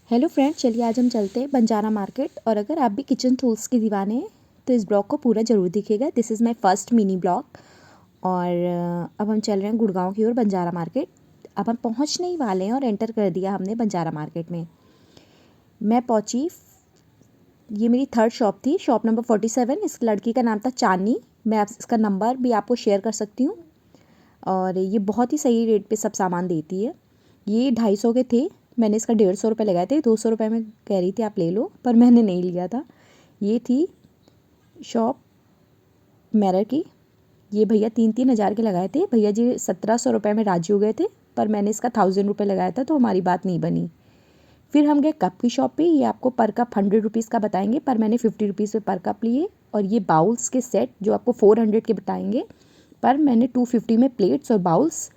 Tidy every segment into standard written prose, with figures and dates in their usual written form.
Hello friends, चलिए आज हम चलते हैं बंजारा मार्केट। और अगर आप भी किचन टूल्स की दीवाने हैं तो इस ब्लॉग को पूरा ज़रूर देखिएगा। This is my first mini blog. और अब हम चल रहे हैं गुड़गांव की ओर बंजारा मार्केट। अब हम पहुंचने ही वाले हैं और एंटर कर दिया हमने बंजारा मार्केट में। मैं पहुंची, ये मेरी थर्ड शॉप थी, शॉप नंबर 47। इस लड़की का नाम था चांदनी। मैं इसका नंबर भी आपको शेयर कर सकती हूँ। और ये बहुत ही सही रेट पे सब सामान देती है। ये 250 के थे, मैंने इसका 150 रुपये लगाए थे। 200 रुपये में कह रही थी आप ले लो, पर मैंने नहीं लिया था। ये थी शॉप मिरर की। ये भैया 3-3 हज़ार के लगाए थे। भैया जी 1700 रुपये में राजी हो गए थे, पर मैंने इसका 1000 रुपये लगाया था, तो हमारी बात नहीं बनी। फिर हम गए कप की शॉप पे। ये आपको पर कप 100 रुपीज़ का बताएंगे, पर मैंने 50 रुपीज़ पे पर कप लिए। और ये बाउल्स के सेट जो आपको 400 के बताएंगे, पर मैंने 250 में प्लेट्स और बाउल्स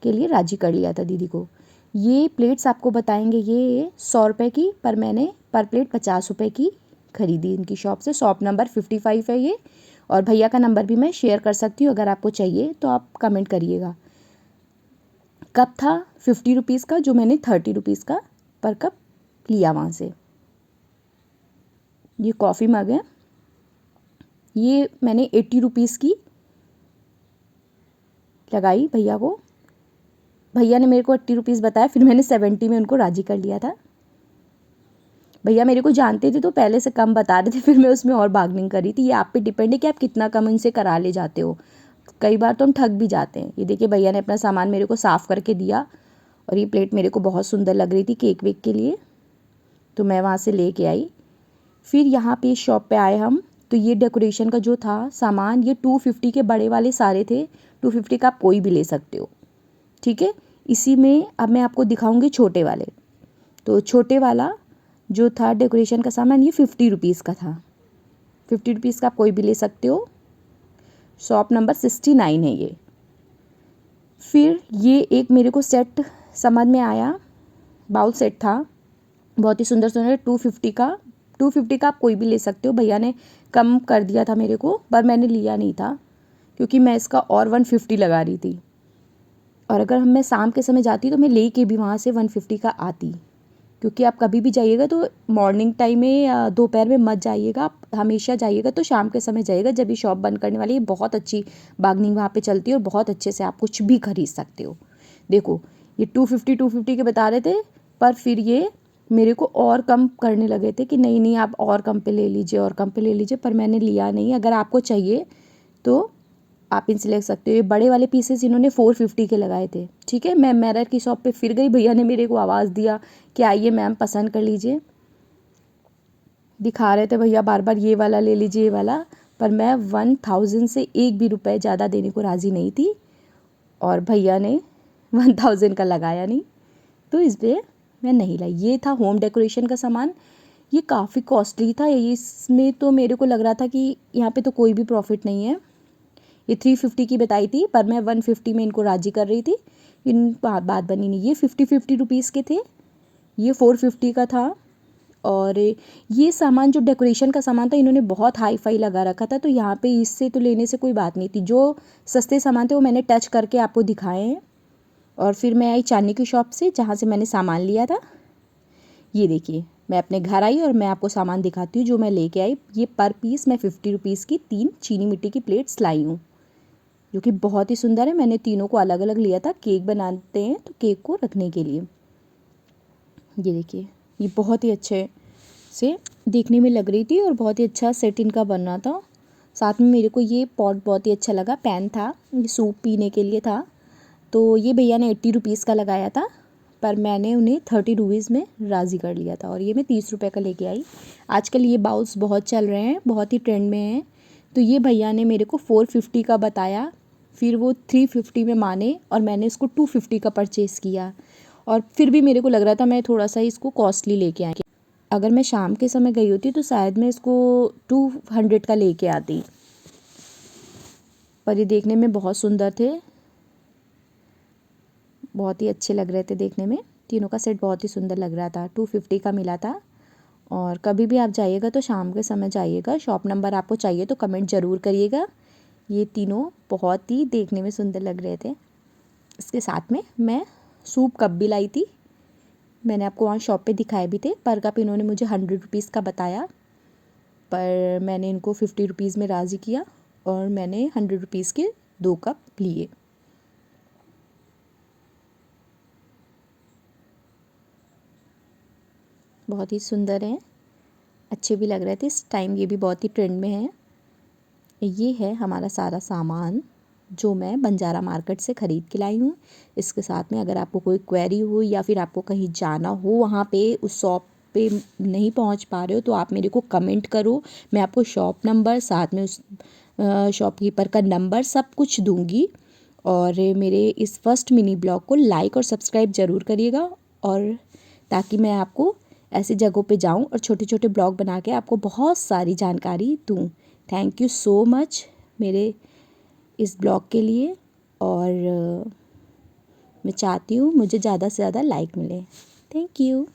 के लिए राजी कर लिया था दीदी को। ये प्लेट्स आपको बताएंगे ये 100 रुपये की, पर मैंने पर प्लेट 50 रुपये की खरीदी इनकी शॉप से। शॉप नंबर 55 है ये। और भैया का नंबर भी मैं शेयर कर सकती हूँ, अगर आपको चाहिए तो आप कमेंट करिएगा। कप था 50 रुपीज़ का, जो मैंने 30 रुपीज़ का पर कप लिया वहाँ से। ये कॉफ़ी मग है, ये मैंने 80 रुपीज़ की लगाई भैया को। भैया ने मेरे को 80 रुपीज़ बताया, फिर मैंने 70 में उनको राजी कर लिया था। भैया मेरे को जानते थे तो पहले से कम बता रहे थे, फिर मैं उसमें और बार्गेनिंग करी थी। ये आप पे डिपेंड है कि आप कितना कम उनसे करा ले जाते हो। कई बार तो हम ठग भी जाते हैं। ये देखिए भैया ने अपना सामान मेरे को साफ़ करके दिया। और ये प्लेट मेरे को बहुत सुंदर लग रही थी केक वेक के लिए, तो मैं वहाँ से लेके आई। फिर यहाँ पे इस शॉप पे आए हम, तो ये डेकोरेशन का जो था सामान, ये 250 के बड़े वाले सारे थे। 250 का आप कोई भी ले सकते हो, ठीक है। इसी में अब मैं आपको दिखाऊंगी छोटे वाले। तो छोटे वाला जो था डेकोरेशन का सामान, ये 50 रुपीज़ का था। 50 रुपीज़ का आप कोई भी ले सकते हो। शॉप नंबर 69 है ये। फिर ये एक मेरे को सेट समझ में आया, बाउल सेट था, बहुत ही सुंदर सुंदर। 250 का आप कोई भी ले सकते हो। भैया ने कम कर दिया था मेरे को, पर मैंने लिया नहीं था क्योंकि मैं इसका और 150 लगा रही थी। और अगर मैं शाम के समय जाती तो मैं ले के भी वहाँ से 150 का आती। क्योंकि आप कभी भी जाइएगा तो मॉर्निंग टाइम में या दोपहर में मत जाइएगा, आप हमेशा जाइएगा तो शाम के समय जाइएगा, जब ये शॉप बंद करने वाली है। बहुत अच्छी बार्गेनिंग वहाँ पे चलती है और बहुत अच्छे से आप कुछ भी खरीद सकते हो। देखो ये 250 के बता रहे थे, पर फिर ये मेरे को और कम करने लगे थे कि नहीं नहीं आप और कम पे ले लीजिए, और कम पे ले लीजिए, पर मैंने लिया नहीं। अगर आपको चाहिए तो आप इनसे ले सकते हो। ये बड़े वाले पीसेस इन्होंने 450 के लगाए थे, ठीक है। मैं मिरर की शॉप पे फिर गई। भैया ने मेरे को आवाज़ दिया कि आइए मैम पसंद कर लीजिए। दिखा रहे थे भैया बार बार ये वाला ले लीजिए, ये वाला, पर मैं 1000 से एक भी रुपए ज़्यादा देने को राज़ी नहीं थी। और भैया ने 1000 का लगाया नहीं, तो इस पर मैं नहीं लाई। ये था होम डेकोरेशन का सामान। ये काफ़ी कॉस्टली था। इसमें तो मेरे को लग रहा था कि यहाँ पे तो कोई भी प्रॉफिट नहीं है। ये 350 की बताई थी, पर मैं 150 में इनको राजी कर रही थी। इन बात बनी नहीं। ये 50 रुपीज़ के थे, ये 450 का था। और ये सामान जो डेकोरेशन का सामान था, इन्होंने बहुत हाई फाई लगा रखा था, तो यहाँ पे इससे तो लेने से कोई बात नहीं थी। जो सस्ते सामान थे वो मैंने टच करके आपको दिखाए हैं। और फिर मैं आई चांदनी की शॉप से, जहाँ से मैंने सामान लिया था। ये देखिए मैं अपने घर आई और मैं आपको सामान दिखाती हूँ जो मैं लेके आई। ये पर पीस मैं 50 रुपीज़ की 3 चीनी मिट्टी की प्लेट्स लाई हूँ, जो कि बहुत ही सुंदर है। मैंने तीनों को अलग अलग लिया था, केक बनाते हैं तो केक को रखने के लिए। ये देखिए ये बहुत ही अच्छे से देखने में लग रही थी और बहुत ही अच्छा सेट इनका बन रहा था। साथ में मेरे को ये पॉट बहुत ही अच्छा लगा, पैन था, ये सूप पीने के लिए था। तो ये भैया ने 80 रुपीज़ का लगाया था, पर मैंने उन्हें 30 रुपीज़ में राज़ी कर लिया था। और ये मैं 30 रुपये का लेके आई। आजकल ये बाउल्स बहुत चल रहे हैं, बहुत ही ट्रेंड में हैं। तो ये भैया ने मेरे को 450 का बताया, फिर वो 350 में माने और मैंने इसको 250 का परचेज़ किया। और फिर भी मेरे को लग रहा था मैं थोड़ा सा इसको कॉस्टली लेके आई। अगर मैं शाम के समय गई होती तो शायद मैं इसको 200 का लेके आती। पर ये देखने में बहुत सुंदर थे, बहुत ही अच्छे लग रहे थे देखने में। तीनों का सेट बहुत ही सुंदर लग रहा था। 250 का मिला था। और कभी भी आप जाइएगा तो शाम के समय जाइएगा। शॉप नंबर आपको चाहिए तो कमेंट ज़रूर करिएगा। ये तीनों बहुत ही देखने में सुंदर लग रहे थे। इसके साथ में मैं सूप कप भी लाई थी। मैंने आपको वहाँ शॉप पे दिखाए भी थे। पर कप इन्होंने मुझे 100 रुपीज़ का बताया, पर मैंने इनको 50 रुपीज़ में राज़ी किया और मैंने 100 रुपीज़ के 2 कप लिए। बहुत ही सुंदर हैं, अच्छे भी लग रहे थे इस टाइम, ये भी बहुत ही ट्रेंड में है। ये है हमारा सारा सामान जो मैं बंजारा मार्केट से ख़रीद के लाई हूँ। इसके साथ में अगर आपको कोई क्वेरी हो या फिर आपको कहीं जाना हो, वहाँ पे उस शॉप पे नहीं पहुँच पा रहे हो, तो आप मेरे को कमेंट करो। मैं आपको शॉप नंबर, साथ में उस शॉपकीपर का नंबर, सब कुछ दूँगी। और मेरे इस फर्स्ट मिनी ब्लॉग को लाइक और सब्सक्राइब ज़रूर करिएगा, और ताकि मैं आपको ऐसी जगहों पे जाऊं और छोटे छोटे ब्लॉग बना के आपको बहुत सारी जानकारी दूं। थैंक यू सो मच मेरे इस ब्लॉग के लिए, और मैं चाहती हूँ मुझे ज़्यादा से ज़्यादा लाइक मिले। Thank you.